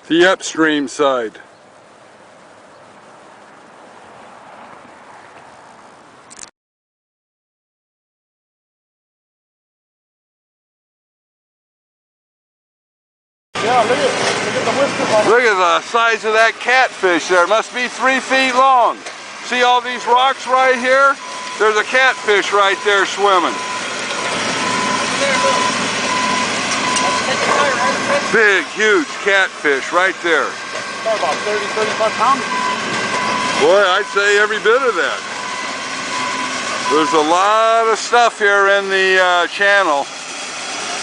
the upstream side. Yeah, look at the whiskers on it. Look at the size of that catfish there. It must be 3 feet long. See all these rocks right here? There's a catfish right there swimming. Big, huge catfish right there. Probably about 30, 35 pounds. Boy, I'd say every bit of that. There's a lot of stuff here in the channel.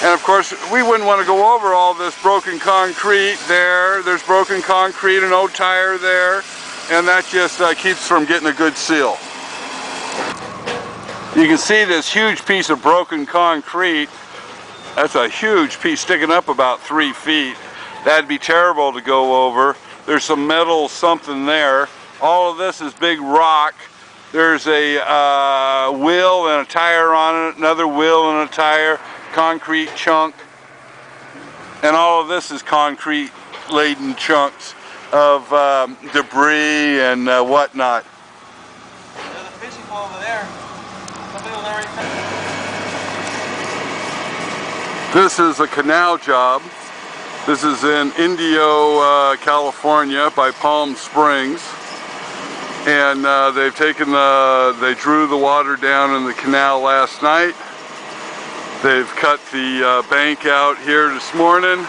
And of course, we wouldn't want to go over all this broken concrete there. There's broken concrete, an old tire there. And that just keeps from getting a good seal. You can see this huge piece of broken concrete. That's a huge piece sticking up about 3 feet. That'd be terrible to go over. There's some metal something there. All of this is big rock. There's a wheel and a tire on it, another wheel and a tire, concrete chunk. And all of this is concrete laden chunks of debris and whatnot. There's a fishing pole over there. Somebody will already fish. This is a canal job. This is in Indio, California by Palm Springs. And they've taken they drew the water down in the canal last night. They've cut the bank out here this morning.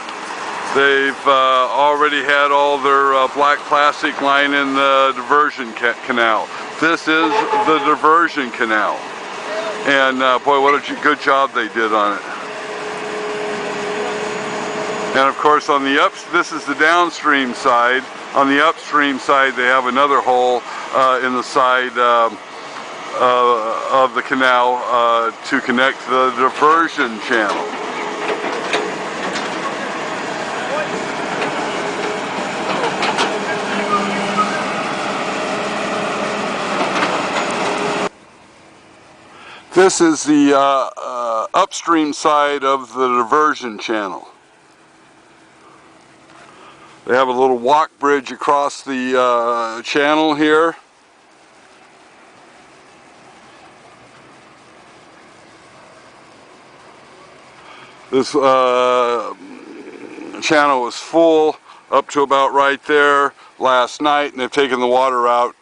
They've already had all their black plastic line in the diversion canal. This is the diversion canal. And boy, what a good job they did on it. And of course on the this is the downstream side. On the upstream side they have another hole in the side of the canal to connect the diversion channel. This is the upstream side of the diversion channel. They have a little walk bridge across the channel here. This channel was full up to about right there last night, and they've taken the water out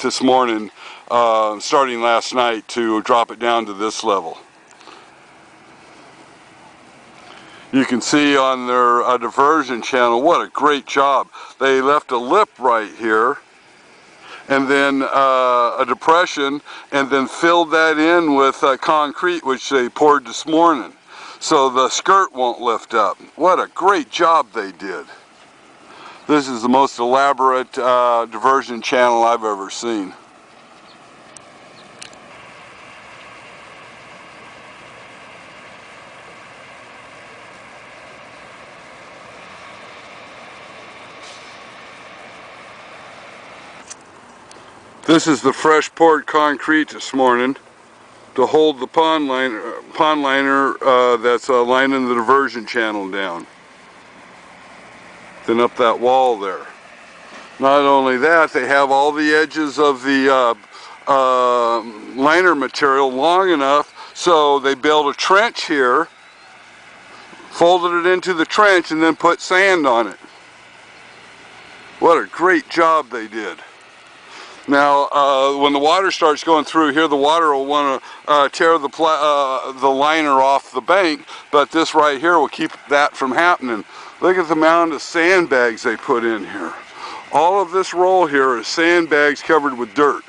this morning, starting last night, to drop it down to this level. You can see on their diversion channel, what a great job. They left a lip right here, and then a depression, and then filled that in with concrete, which they poured this morning. So the skirt won't lift up. What a great job they did. This is the most elaborate diversion channel I've ever seen. This is the fresh poured concrete this morning to hold the pond liner that's lining the diversion channel down. Then up that wall there. Not only that, they have all the edges of the liner material long enough so they built a trench here, folded it into the trench, and then put sand on it. What a great job they did. Now, when the water starts going through here, the water will want to tear the liner off the bank, but this right here will keep that from happening. Look at the amount of sandbags they put in here. All of this roll here is sandbags covered with dirt.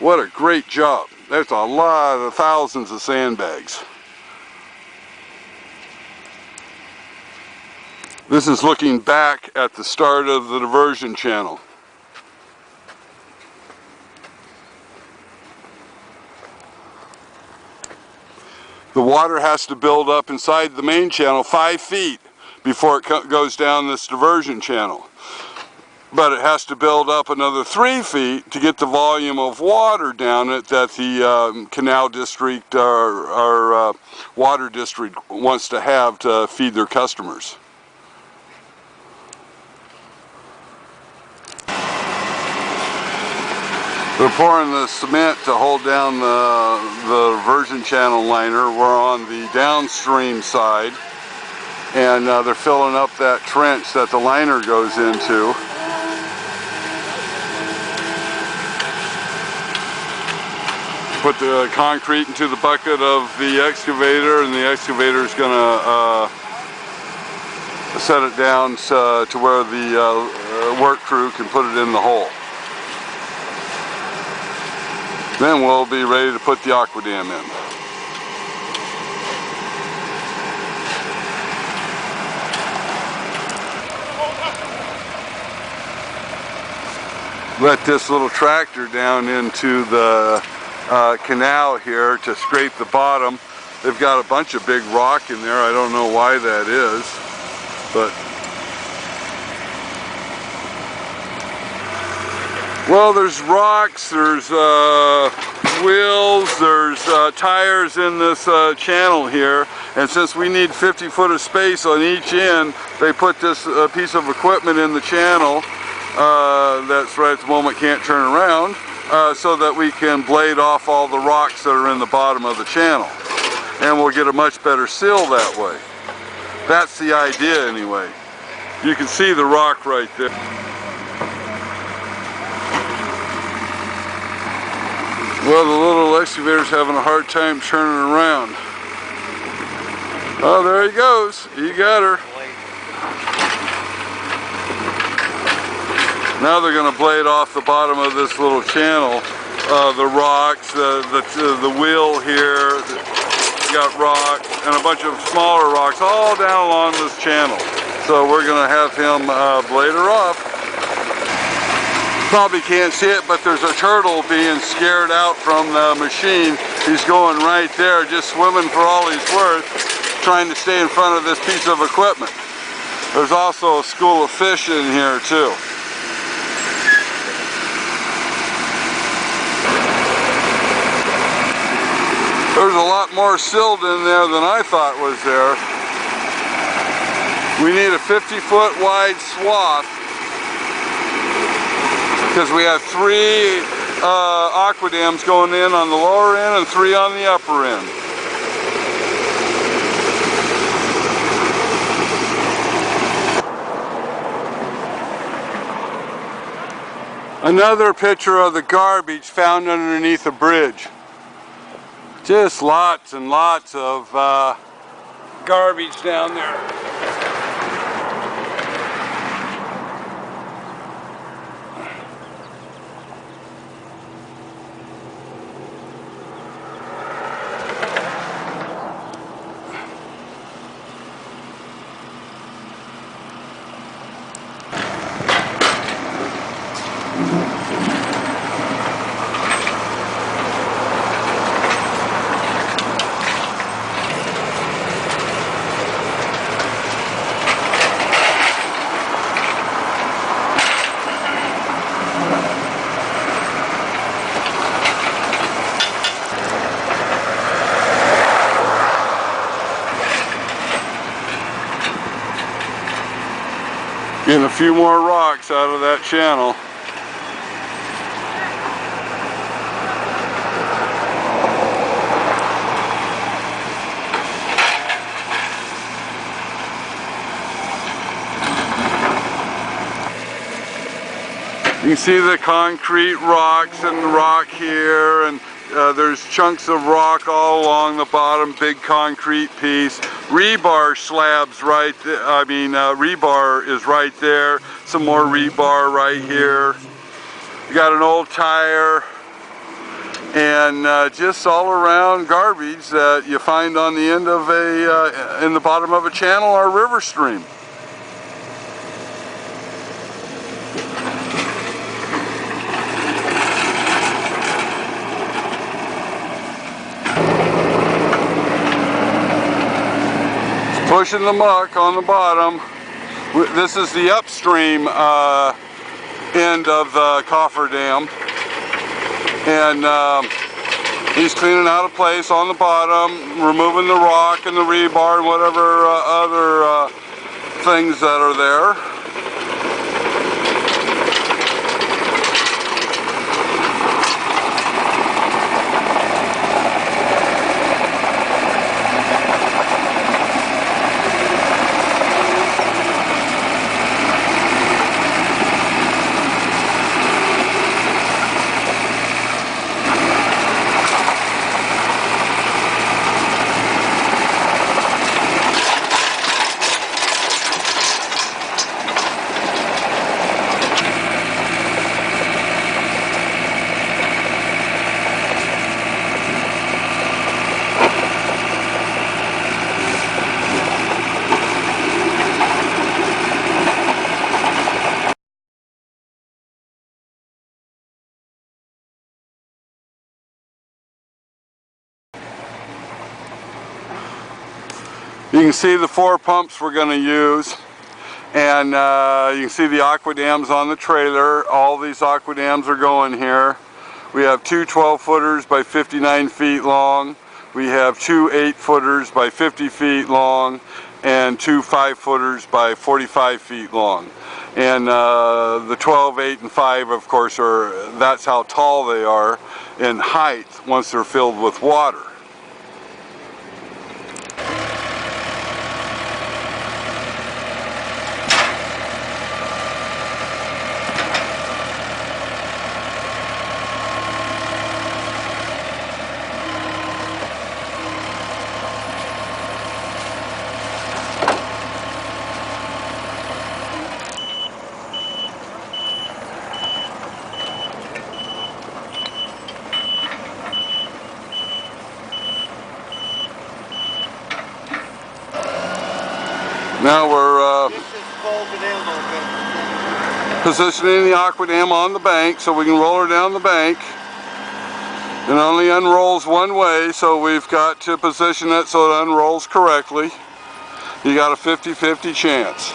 What a great job. There's a lot of thousands of sandbags. This is looking back at the start of the diversion channel. The water has to build up inside the main channel 5 feet before it goes down this diversion channel. But it has to build up another 3 feet to get the volume of water down it that the canal district or water district wants to have to feed their customers. They're pouring the cement to hold down the diversion channel liner. We're on the downstream side, and they're filling up that trench that the liner goes into. Put the concrete into the bucket of the excavator, and the excavator is going to set it down to where the work crew can put it in the hole. Then we'll be ready to put the AquaDam in. Let this little tractor down into the canal here to scrape the bottom. They've got a bunch of big rock in there. I don't know why that is, but well, there's rocks, there's wheels, there's tires in this channel here, and since we need 50 foot of space on each end, they put this piece of equipment in the channel that's right at the moment can't turn around, so that we can blade off all the rocks that are in the bottom of the channel, and we'll get a much better seal that way. That's the idea anyway. You can see the rock right there. Well, the little excavator's having a hard time turning around. Oh, there he goes. He got her. Now they're going to blade off the bottom of this little channel. The rocks, the wheel here, got rocks, and a bunch of smaller rocks all down along this channel. So we're going to have him blade her off. Probably can't see it, but there's a turtle being scared out from the machine. He's going right there, just swimming for all he's worth, trying to stay in front of this piece of equipment. There's also a school of fish in here too. There's a lot more silt in there than I thought was there. We need a 50-foot wide swath, because we have 3 AquaDams going in on the lower end and 3 on the upper end. Another picture of the garbage found underneath a bridge. Just lots and lots of garbage down there. Getting a few more rocks out of that channel. You can see the concrete rocks and the rock here, and there's chunks of rock all along the bottom, big concrete piece. Rebar slabs right there, rebar is right there. Some more rebar right here. You got an old tire, and just all around garbage that you find on the end of in the bottom of a channel or river stream. Pushing the muck on the bottom. This is the upstream end of the coffer dam, and he's cleaning out a place on the bottom, removing the rock and the rebar and whatever other things that are there. You can see the 4 pumps we're going to use, and you can see the AquaDams on the trailer. All these AquaDams are going here. We have 2 12-footers by 59 feet long. We have 2 8-footers by 50 feet long, and 2 5-footers by 45 feet long. And the 12, 8, and 5, of course, that's how tall they are in height once they're filled with water. Now we're positioning the AquaDam on the bank so we can roll her down the bank. It only unrolls one way, so we've got to position it so it unrolls correctly. You got a 50-50 chance.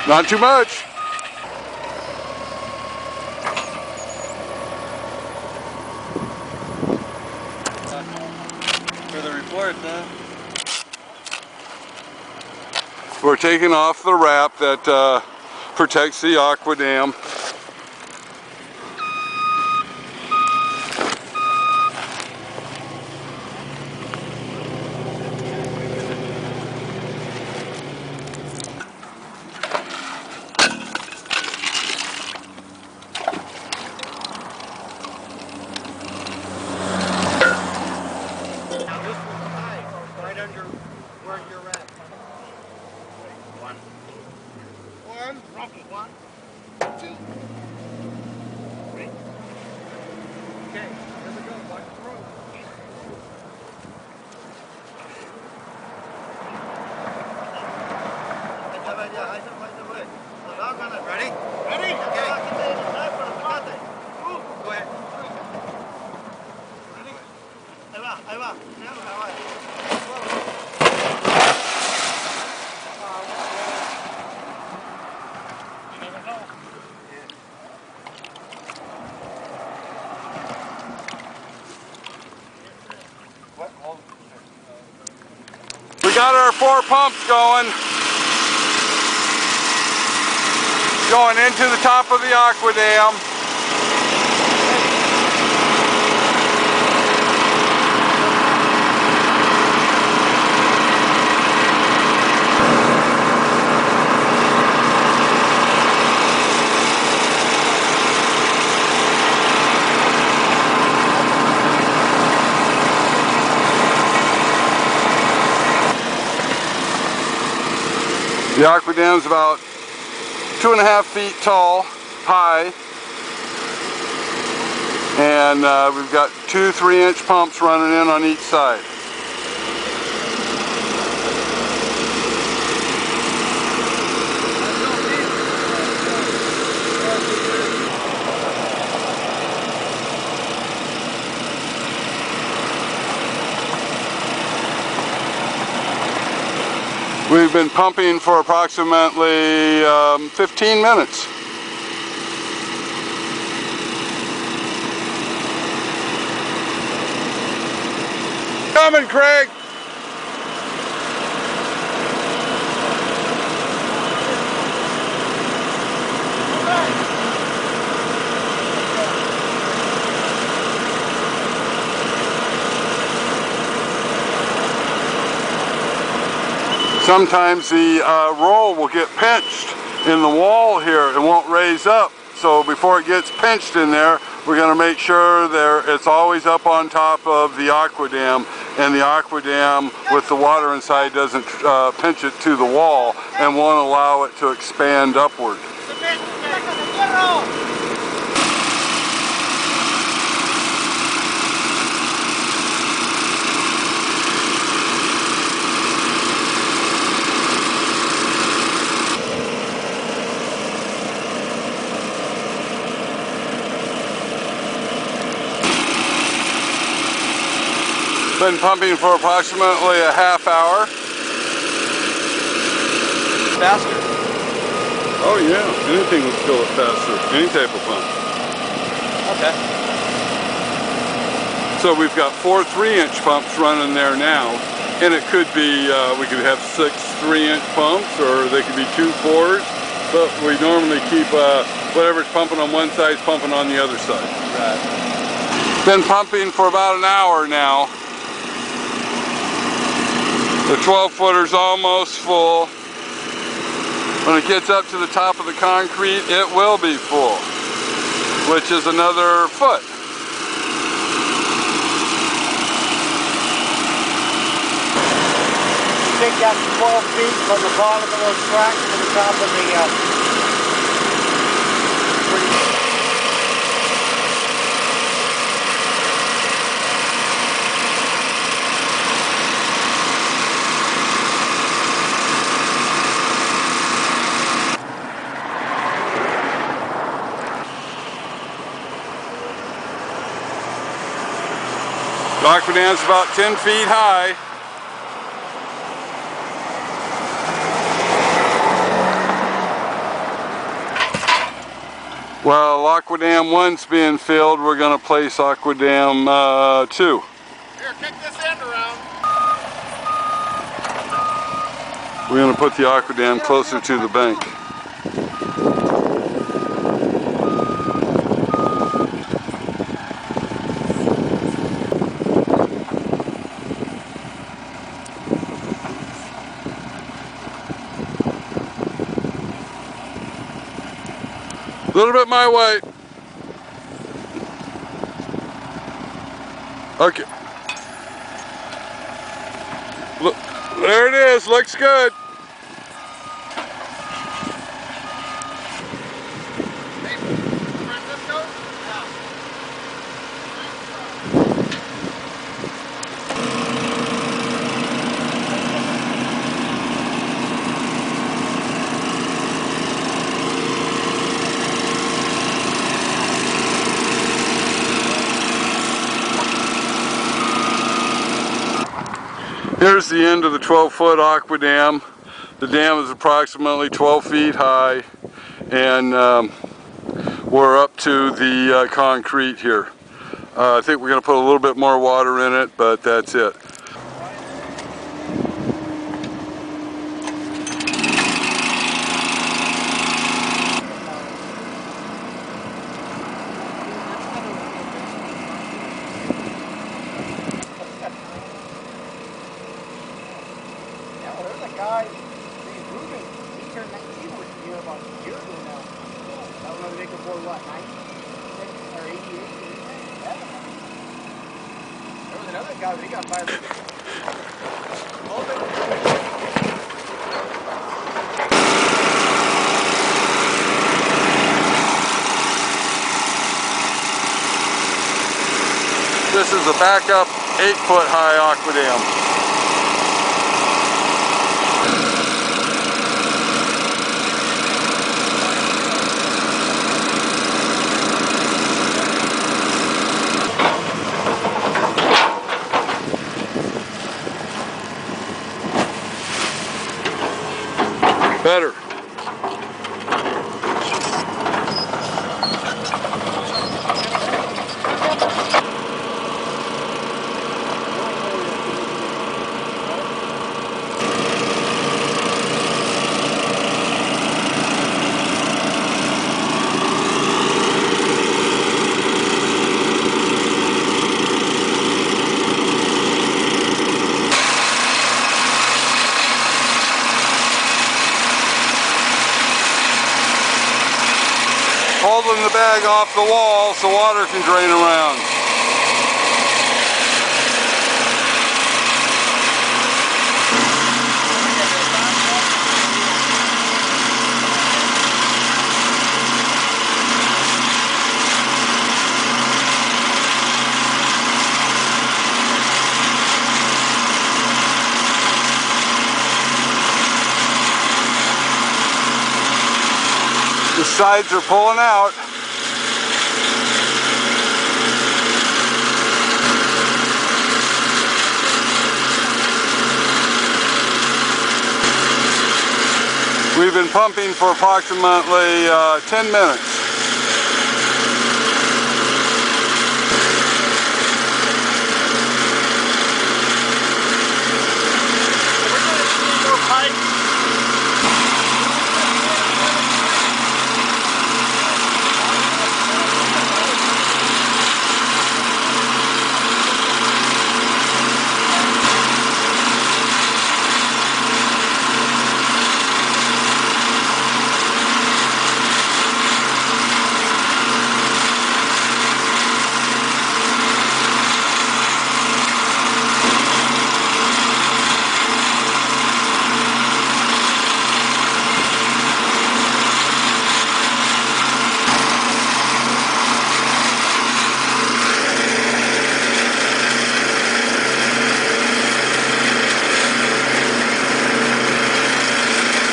Not too much. For the report, huh? We're taking off the wrap that protects the AquaDam. One, two, three. Okay, here we go. Watch the road. Ready? Ready? Okay. Go ahead. Ready? Ahí va. We got our 4 pumps going into the top of the AquaDam. The AquaDam's about 2.5 feet tall, high, and we've got 2 3-inch pumps running in on each side. We've been pumping for approximately 15 minutes. Coming, Craig! Sometimes the roll will get pinched in the wall here. It won't raise up. So before it gets pinched in there, we're going to make sure it's always up on top of the AquaDam, and the AquaDam with the water inside doesn't pinch it to the wall and won't allow it to expand upward. Been pumping for approximately a half hour. Faster. Oh yeah, anything would fill it faster, any type of pump. Okay. So we've got 4 3-inch pumps running there now, and it could be, we could have 6 3-inch pumps, or they could be 2 4s, but we normally keep whatever's pumping on one side pumping on the other side. Right. Been pumping for about an hour now. The 12-footer's almost full. When it gets up to the top of the concrete, it will be full, which is another foot. You think that's 12 feet from the bottom of those tracks to the top of the The AquaDam's about 10 feet high. Well, AquaDam 1's being filled, we're going to place AquaDam 2. Here, kick this end around. We're going to put the AquaDam closer to the bank. A little bit my way. Okay. Look, there it is. Looks good. Here's the end of the 12-foot AquaDam. The dam is approximately 12 feet high, and we're up to the concrete here. I think we're going to put a little bit more water in it, but that's it. guy named Ruben, he turned 19 was here about a year ago now. I don't know if they could afford what, 96 or 88? Yeah. There was another guy, but he got fired. This is a backup 8-foot high AquaDam. Better. Holding the bag off the wall so water can drain around. sides are pulling out. We've been pumping for approximately 10 minutes.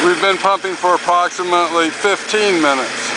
We've been pumping for approximately 15 minutes.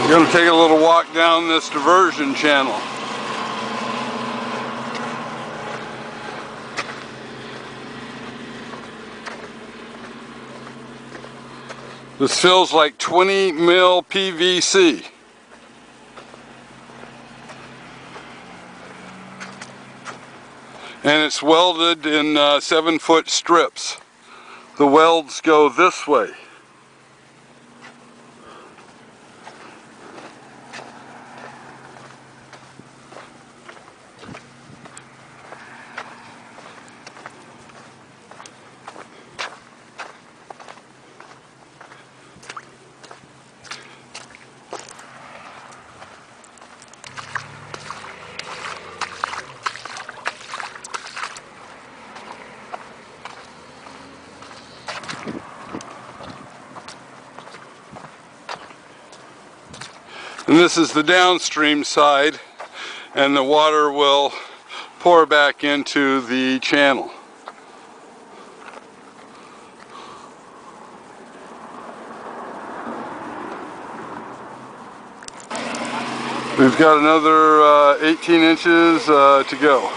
Going to take a little walk down this diversion channel. This feels like 20 mil PVC. And it's welded in 7-foot strips. The welds go this way. And this is the downstream side, and the water will pour back into the channel. We've got another 18 inches to go.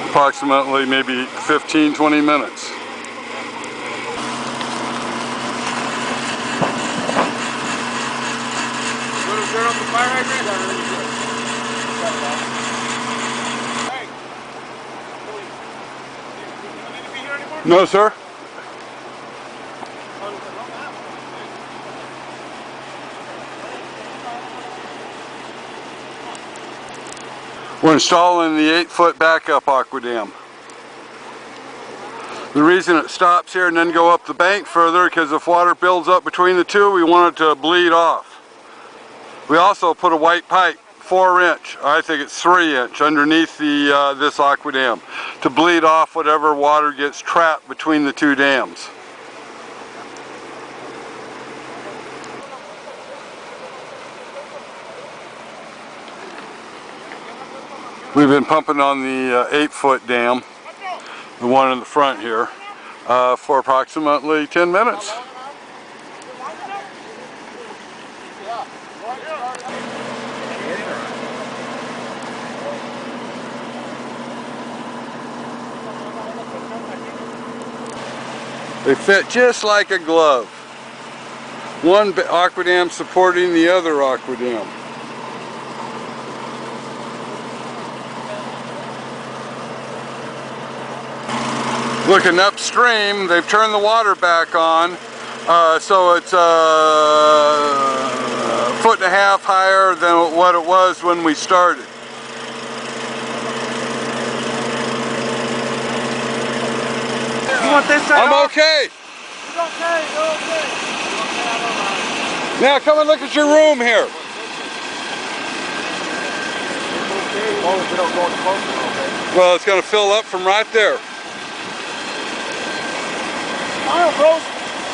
Approximately maybe 15-20 minutes. Turn off the fire hydrant, that really good. Hey! Do you need to be here anymore? No, sir. We're installing the 8-foot backup AquaDam. The reason it stops here and then go up the bank further, because if water builds up between the two, we want it to bleed off. We also put a white pipe, 4-inch, I think it's 3-inch, underneath the this AquaDam to bleed off whatever water gets trapped between the two dams. We've been pumping on the 8-foot dam, the one in the front here, for approximately 10 minutes. They fit just like a glove. One AquaDam supporting the other AquaDam. Looking upstream, they've turned the water back on, so it's a foot and a half higher than what it was when we started. You want this side I'm off? okay. You're okay, you're okay. Now come and look at your room here. As long as we don't go any closer, okay? Well, it's going to fill up from right there. Smile, bros.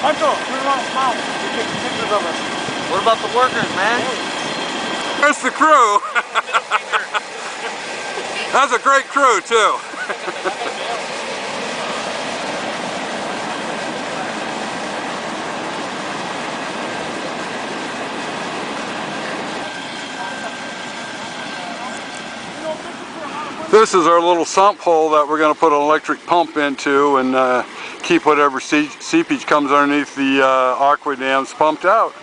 Michael, turn around, smile. We're taking pictures of us. What about the workers, man? There's the crew. That's a great crew, too. This is our little sump hole that we're going to put an electric pump into and keep whatever seepage comes underneath the AquaDams pumped out.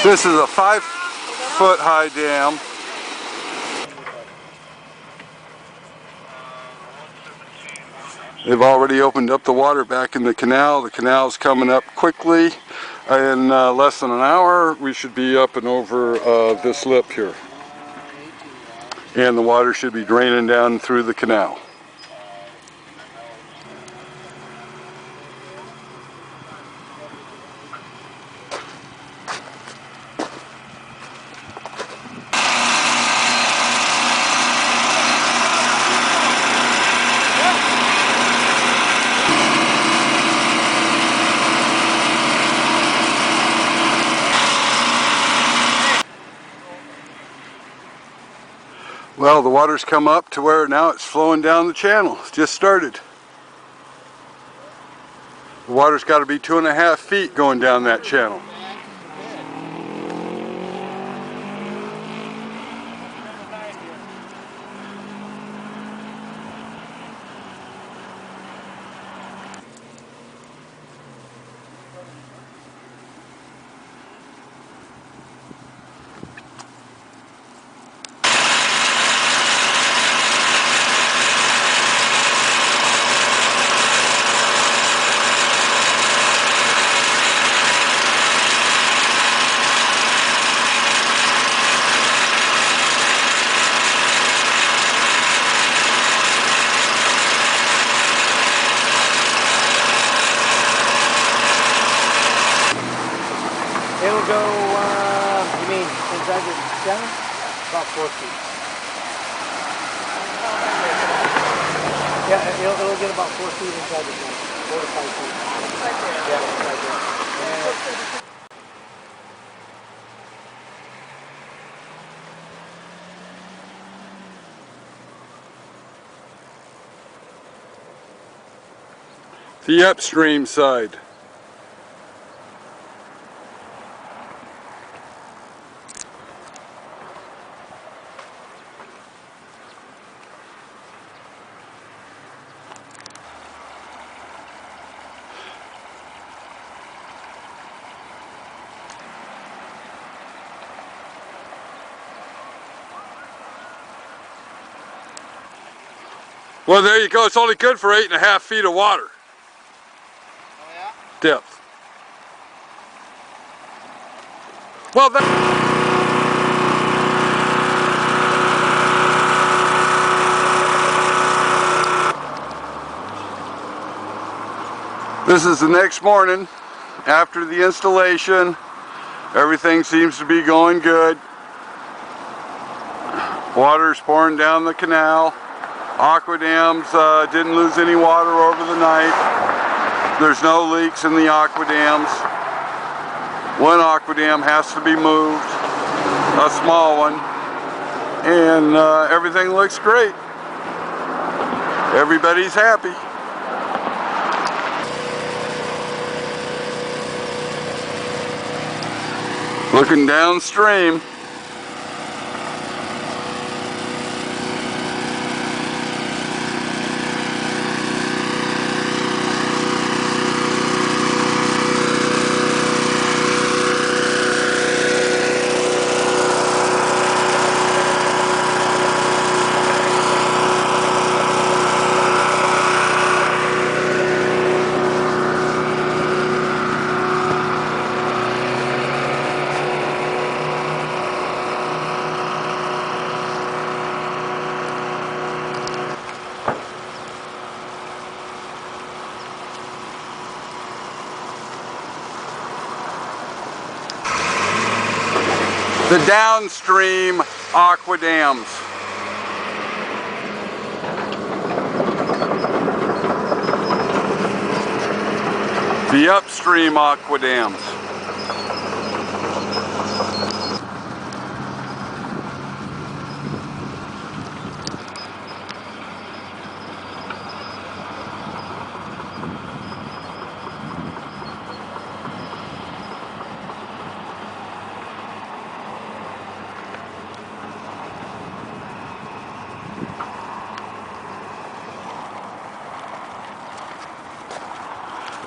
This is a 5-foot high dam. They've already opened up the water back in the canal. The canal's coming up quickly. In less than an hour, we should be up and over this lip here. And the water should be draining down through the canal. Well, the water's come up to where now it's flowing down the channel. It's just started. The water's got to be 2.5 feet going down that channel. It'll go, you mean inside the channel? About 4 feet. Yeah, it'll get about 4 feet inside the channel. 4 to 5 feet. Yeah, inside there. The upstream side. Well, there you go. It's only good for 8.5 feet of water. Oh yeah? Depth. Well, this is the next morning after the installation. Everything seems to be going good. Water's pouring down the canal. AquaDams didn't lose any water over the night. There's no leaks in the AquaDams. One AquaDam has to be moved, a small one, and everything looks great. Everybody's happy. Looking downstream. The downstream AquaDams. The upstream AquaDams.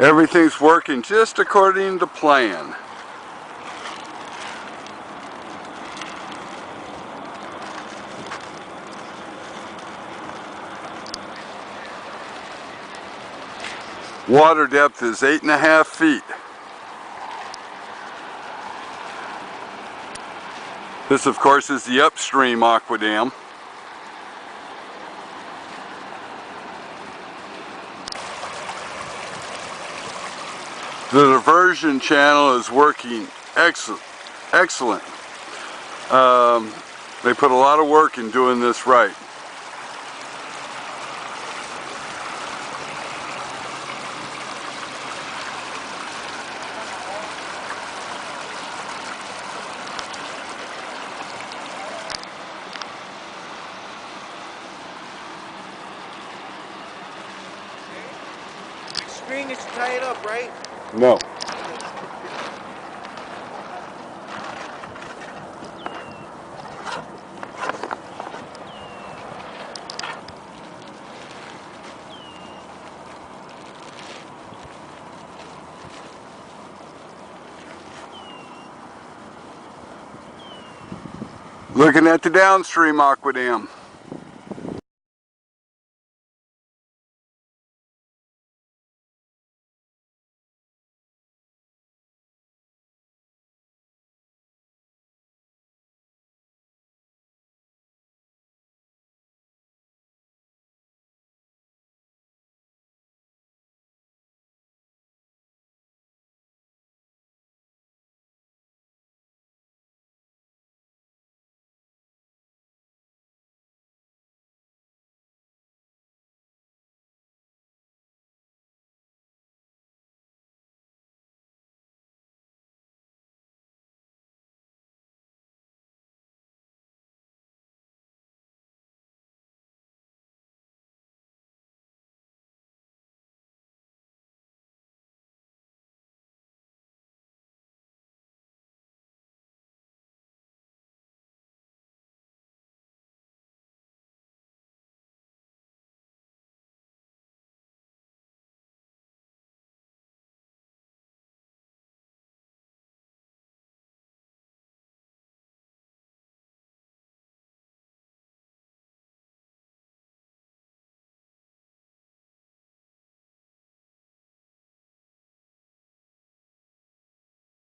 Everything's working just according to plan. Water depth is 8.5 feet. This, of course, is the upstream AquaDam. The diversion channel is working excellent. They put a lot of work in doing this right. String is to tie it up, right? No. Looking at the downstream AquaDam.